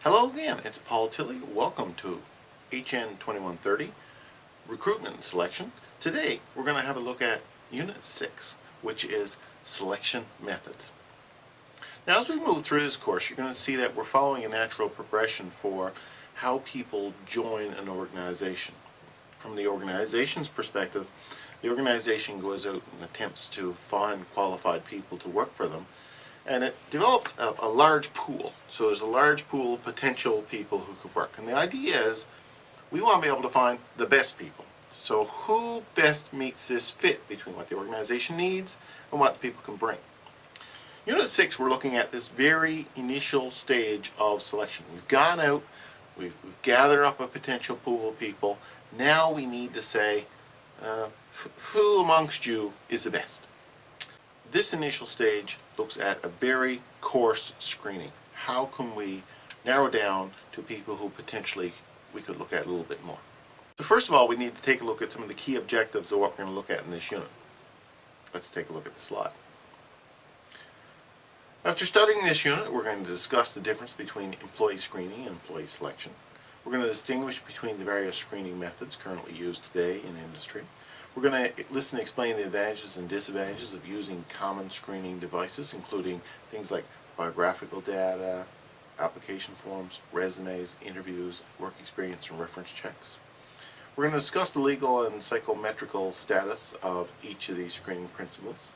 Hello again, it's Paul Tilley. Welcome to HN2130 Recruitment and Selection. Today we're going to have a look at Unit 6, which is Selection Methods. Now as we move through this course, you're going to see that we're following a natural progression for how people join an organization. From the organization's perspective, the organization goes out and attempts to find qualified people to work for them, and it develops a large pool. So there's a large pool of potential people who could work. And the idea is we want to be able to find the best people. So who best meets this fit between what the organization needs and what the people can bring. Unit 6, we're looking at this very initial stage of selection. We've gone out, we've gathered up a potential pool of people. Now we need to say, who amongst you is the best? This initial stage looks at a very coarse screening. How can we narrow down to people who potentially we could look at a little bit more? So first of all, we need to take a look at some of the key objectives of what we're going to look at in this unit. Let's take a look at the slide. After studying this unit, we're going to discuss the difference between employee screening and employee selection. We're going to distinguish between the various screening methods currently used today in industry. We're going to listen and explain the advantages and disadvantages of using common screening devices, including things like biographical data, application forms, resumes, interviews, work experience, and reference checks. We're going to discuss the legal and psychometrical status of each of these screening principles.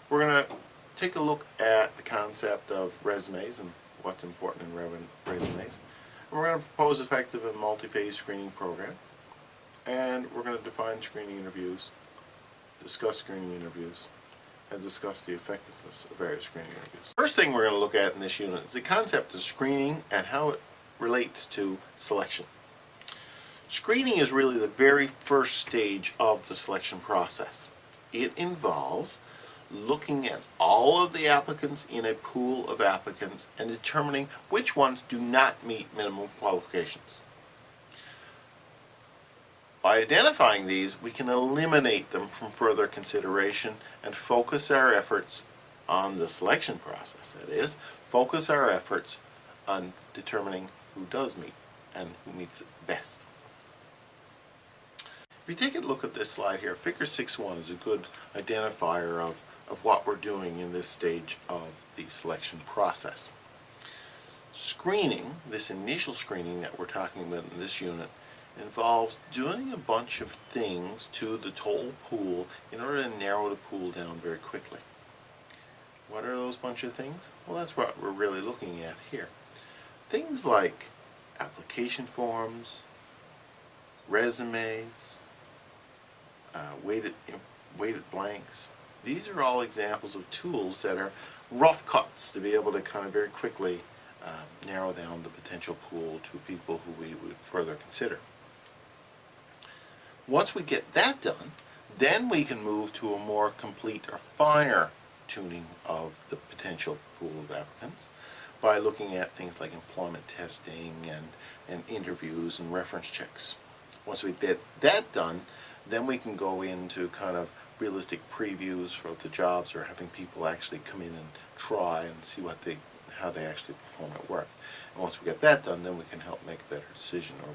We're going to take a look at the concept of resumes and what's important in resumes. And we're going to propose effective and multi-phase screening program. And we're going to define screening interviews, discuss screening interviews, and discuss the effectiveness of various screening interviews. First thing we're going to look at in this unit is the concept of screening and how it relates to selection. Screening is really the very first stage of the selection process. It involves looking at all of the applicants in a pool of applicants and determining which ones do not meet minimum qualifications. By identifying these, we can eliminate them from further consideration and focus our efforts on the selection process. That is, focus our efforts on determining who does meet and who meets it best. If you take a look at this slide here, figure 6.1 is a good identifier of what we're doing in this stage of the selection process. Screening, this initial screening that we're talking about in this unit, involves doing a bunch of things to the total pool in order to narrow the pool down very quickly. What are those bunch of things? Well, that's what we're really looking at here. Things like application forms, resumes, weighted blanks. These are all examples of tools that are rough cuts to be able to kind of very quickly narrow down the potential pool to people who we would further consider. Once we get that done, then we can move to a more complete or finer tuning of the potential pool of applicants by looking at things like employment testing and interviews and reference checks. Once we get that done, then we can go into kind of realistic previews for the jobs, or having people actually come in and try and see how they actually perform at work. And once we get that done, then we can help make a better decision, or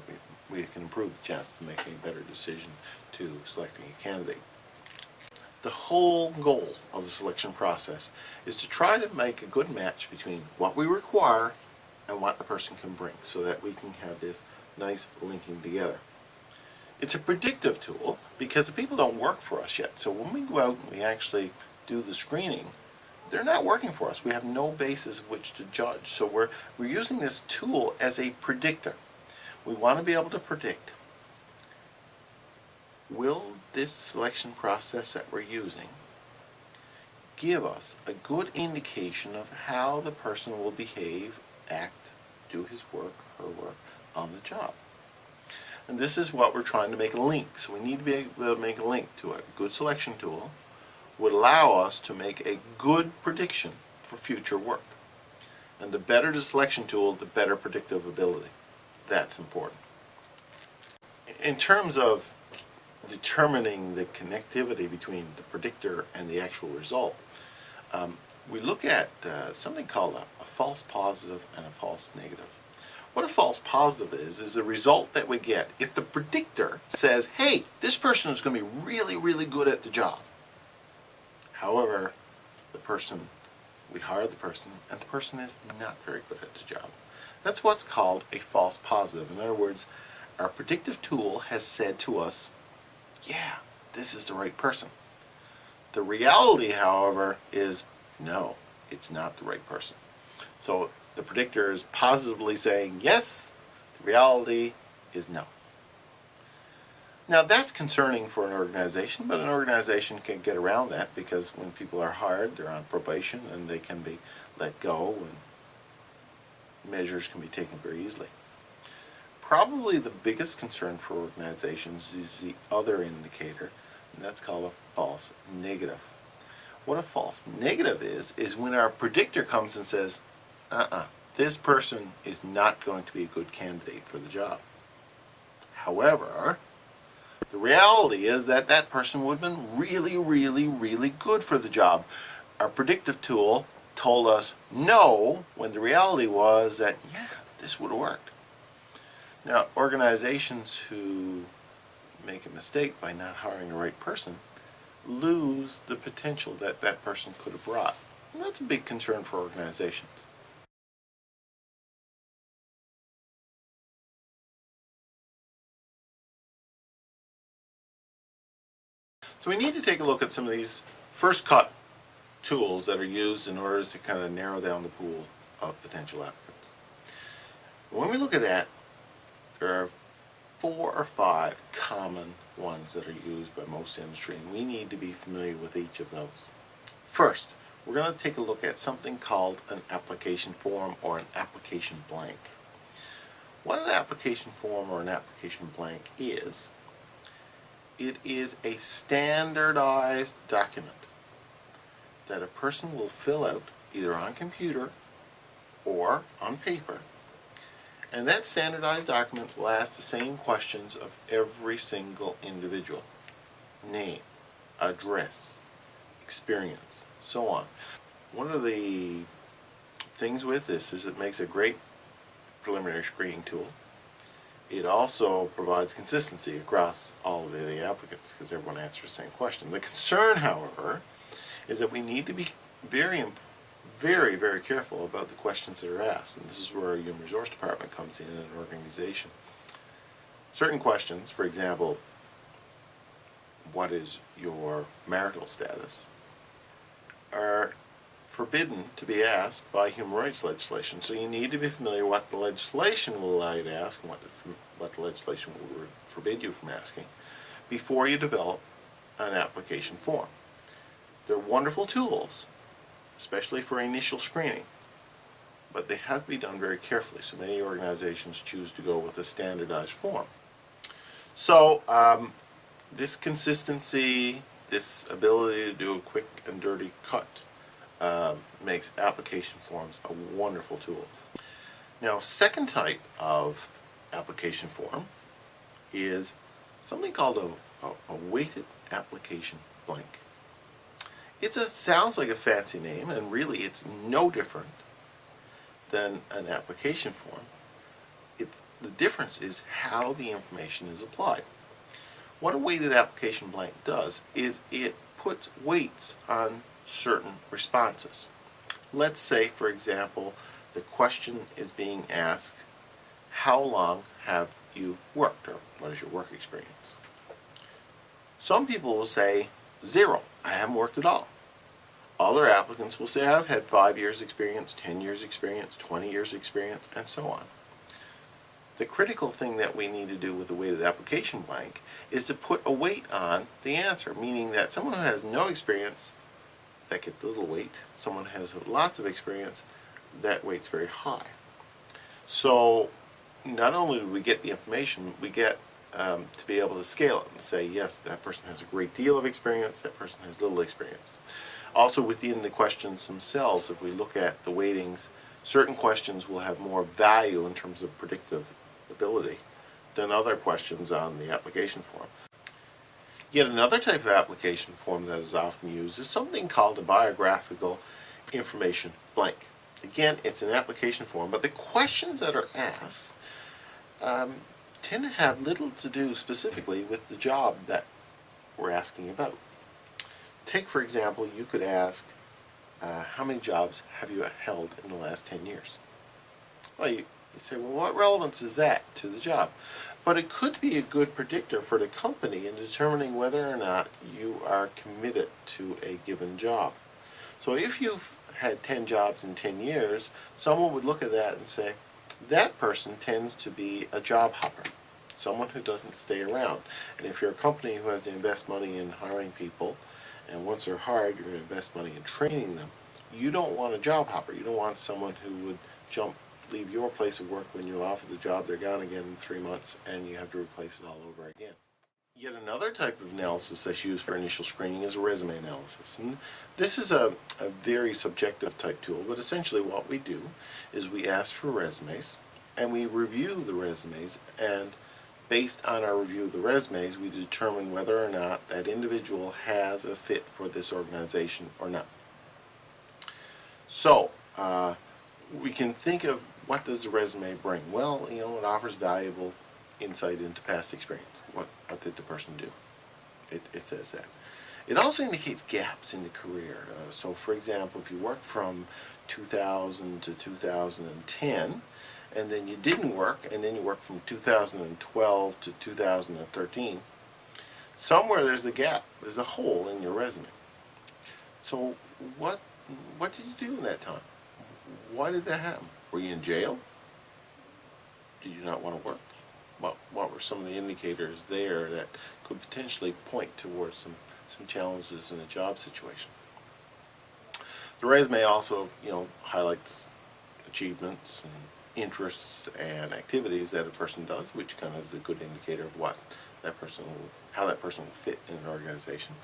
we can improve the chances of making a better decision to selecting a candidate. The whole goal of the selection process is to try to make a good match between what we require and what the person can bring, so that we can have this nice linking together. It's a predictive tool because the people don't work for us yet. So when we go out and we actually do the screening, they're not working for us. We have no basis of which to judge. So we're using this tool as a predictor. We want to be able to predict, will this selection process that we're using give us a good indication of how the person will behave, act, do his work, her work on the job? And this is what we're trying to make a link. So we need to be able to make a link to a good selection tool would allow us to make a good prediction for future work. And the better the selection tool, the better predictive ability. That's important. In terms of determining the connectivity between the predictor and the actual result, we look at something called a false positive and a false negative. What a false positive is the result that we get if the predictor says, hey, this person is going to be really, really good at the job. However, we hire the person, and the person is not very good at the job. That's what's called a false positive. In other words, our predictive tool has said to us, yeah, this is the right person. The reality, however, is no, it's not the right person. So the predictor is positively saying yes, the reality is no. Now that's concerning for an organization, but an organization can get around that because when people are hired, they're on probation and they can be let go and measures can be taken very easily. Probably the biggest concern for organizations is the other indicator, and that's called a false negative. What a false negative is when our predictor comes and says, this person is not going to be a good candidate for the job. However, the reality is that that person would have been really, really, really good for the job. Our predictive tool told us no, when the reality was that, yeah, this would have worked. Now, organizations who make a mistake by not hiring the right person lose the potential that that person could have brought. And that's a big concern for organizations. So we need to take a look at some of these first cut tools that are used in order to kind of narrow down the pool of potential applicants. When we look at that, there are 4 or 5 common ones that are used by most industry, and we need to be familiar with each of those. First, we're going to take a look at something called an application form or an application blank. What an application form or an application blank is, it is a standardized document that a person will fill out either on computer or on paper. And that standardized document will ask the same questions of every single individual. Name, address, experience, so on. One of the things with this is it makes a great preliminary screening tool. It also provides consistency across all of the applicants because everyone answers the same question. The concern, however, is that we need to be very, very careful about the questions that are asked. And this is where our human resource department comes in an organization. Certain questions, for example, what is your marital status, are forbidden to be asked by human rights legislation. So you need to be familiar what the legislation will allow you to ask and what the legislation will forbid you from asking before you develop an application form. They're wonderful tools, especially for initial screening, but they have to be done very carefully. So many organizations choose to go with a standardized form. So this consistency, this ability to do a quick and dirty cut makes application forms a wonderful tool. Now, second type of application form is something called a weighted application blank. Sounds like a fancy name, and really it's no different than an application form. The difference is how the information is applied. What a weighted application blank does is it puts weights on certain responses. Let's say, for example, the question is being asked, how long have you worked, or what is your work experience? Some people will say 0, I haven't worked at all. Other applicants will say I've had 5 years experience, 10 years experience, 20 years experience, and so on. The critical thing that we need to do with a weighted application blank is to put a weight on the answer, meaning that someone who has no experience, that gets a little weight. Someone who has lots of experience, that weight's very high. So not only do we get the information, we get to be able to scale it and say, yes, that person has a great deal of experience, that person has little experience. Also within the questions themselves, if we look at the weightings, certain questions will have more value in terms of predictive ability than other questions on the application form. Yet another type of application form that is often used is something called a biographical information blank. Again, it's an application form, but the questions that are asked tend to have little to do specifically with the job that we're asking about. Take, for example, you could ask, how many jobs have you held in the last 10 years? Well, you say, well, what relevance is that to the job? But it could be a good predictor for the company in determining whether or not you are committed to a given job. So if you've had 10 jobs in 10 years, someone would look at that and say, that person tends to be a job hopper, someone who doesn't stay around. And if you're a company who has to invest money in hiring people, and once they're hired, you're going to invest money in training them, you don't want a job hopper. You don't want someone who would leave your place of work when you offer the job, they're gone again in 3 months, and you have to replace it all over again. Yet another type of analysis that's used for initial screening is resume analysis. And this is a very subjective type tool, but essentially what we do is we ask for resumes, and we review the resumes, and based on our review of the resumes, we determine whether or not that individual has a fit for this organization or not. So, we can think of, what does the resume bring? Well, it offers valuable insight into past experience. What did the person do? It says that. It also indicates gaps in the career. So, for example, if you worked from 2000 to 2010, and then you didn't work, and then you worked from 2012 to 2013, somewhere there's a gap, there's a hole in your resume. So what did you do in that time? Why did that happen? Were you in jail? Did you not want to work? What were some of the indicators there that could potentially point towards some challenges in a job situation? The resume also, highlights achievements and interests and activities that a person does, which kind of is a good indicator of how that person will fit in an organization.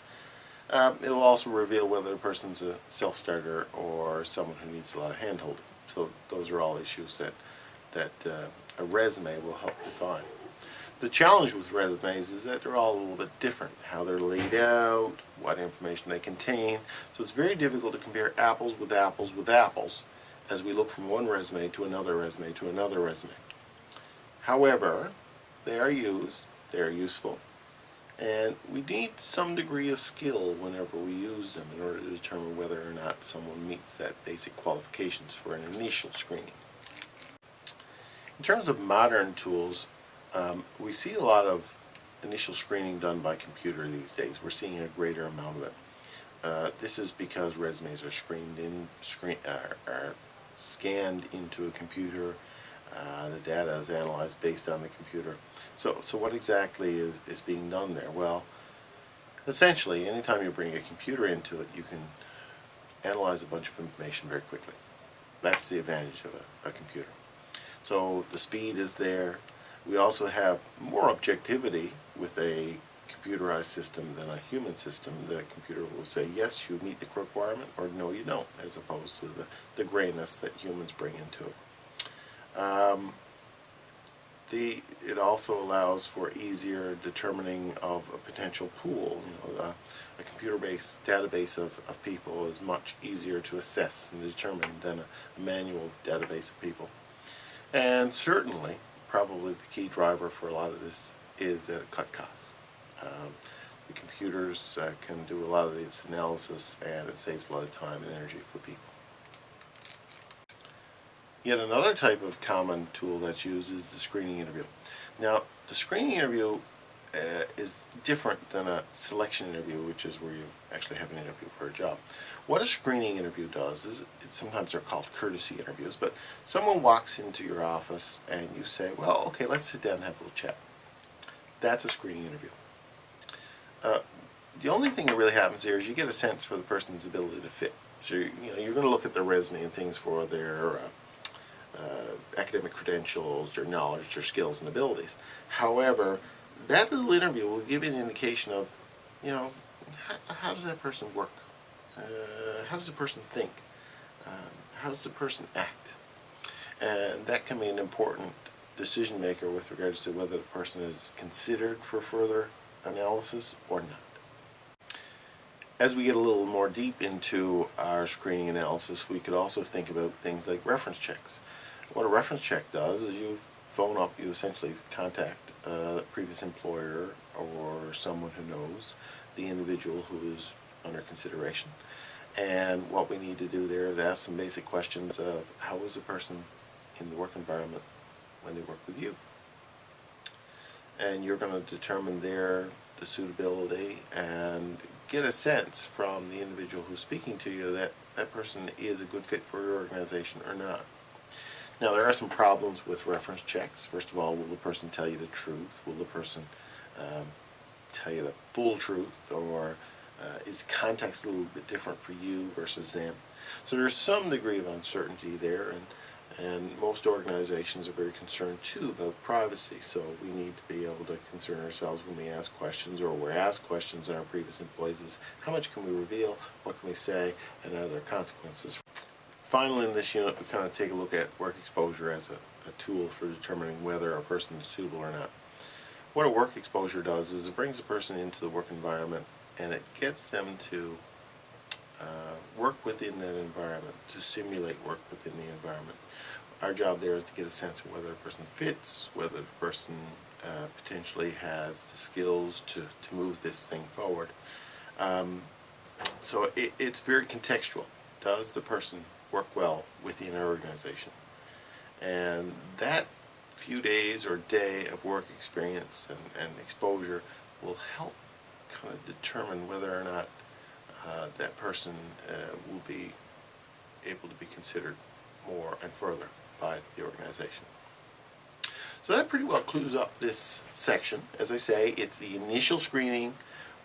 It will also reveal whether a person's a self-starter or someone who needs a lot of hand-holding. So those are all issues that a resume will help define. The challenge with resumes is that they're all a little bit different. How they're laid out, what information they contain. So it's very difficult to compare apples with apples with apples as we look from one resume to another resume to another resume. However, they are used, they are useful, and we need some degree of skill whenever we use them in order to determine whether or not someone meets that basic qualifications for an initial screening. In terms of modern tools, we see a lot of initial screening done by computer these days. We're seeing a greater amount of it. This is because resumes are are scanned into a computer. The data is analyzed based on the computer. So what exactly is being done there? Well, essentially, anytime you bring a computer into it, you can analyze a bunch of information very quickly. That's the advantage of a computer. So the speed is there. We also have more objectivity with a computerized system than a human system. The computer will say, yes, you meet the requirement, or no, you don't, as opposed to the grayness that humans bring into it. It also allows for easier determining of a potential pool. A computer-based database of people is much easier to assess and determine than a manual database of people. And certainly, probably the key driver for a lot of this is that it cuts costs. The computers can do a lot of this analysis, and it saves a lot of time and energy for people. Yet another type of common tool that's used is the screening interview. Now, the screening interview is different than a selection interview, which is where you actually have an interview for a job. What a screening interview does is, sometimes they're called courtesy interviews, but someone walks into your office and you say, well, okay, let's sit down and have a little chat. That's a screening interview. The only thing that really happens there is you get a sense for the person's ability to fit. So you're going to look at their resume and things for their academic credentials, their knowledge, their skills and abilities. However, that little interview will give you an indication of, how does that person work? How does the person think? How does the person act? And that can be an important decision maker with regards to whether the person is considered for further analysis or not. As we get a little more deep into our screening analysis, we could also think about things like reference checks. What a reference check does is you phone up, you essentially contact the previous employer or someone who knows the individual who is under consideration. And what we need to do there is ask some basic questions of how was the person in the work environment when they work with you. And you're going to determine there the suitability and get a sense from the individual who's speaking to you that that person is a good fit for your organization or not. Now, there are some problems with reference checks. First of all, will the person tell you the truth? Will the person tell you the full truth? Or is context a little bit different for you versus them? So there's some degree of uncertainty there, and most organizations are very concerned too about privacy. So we need to be able to concern ourselves when we ask questions, or we're asked questions in our previous employees, is how much can we reveal, what can we say, and are there consequences? Finally, in this unit, we kind of take a look at work exposure as a tool for determining whether a person is suitable or not. What a work exposure does is it brings a person into the work environment and it gets them to work within that environment, to simulate work within the environment. Our job there is to get a sense of whether a person fits, whether the person potentially has the skills to move this thing forward. So it's very contextual. Does the person work well within our organization? And that few days or day of work experience and exposure will help kind of determine whether or not that person will be able to be considered more and further by the organization. So that pretty well clues up this section. As I say, it's the initial screening.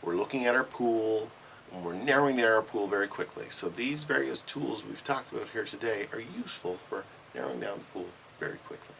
We're looking at our pool, and we're narrowing down our pool very quickly. So these various tools we've talked about here today are useful for narrowing down the pool very quickly.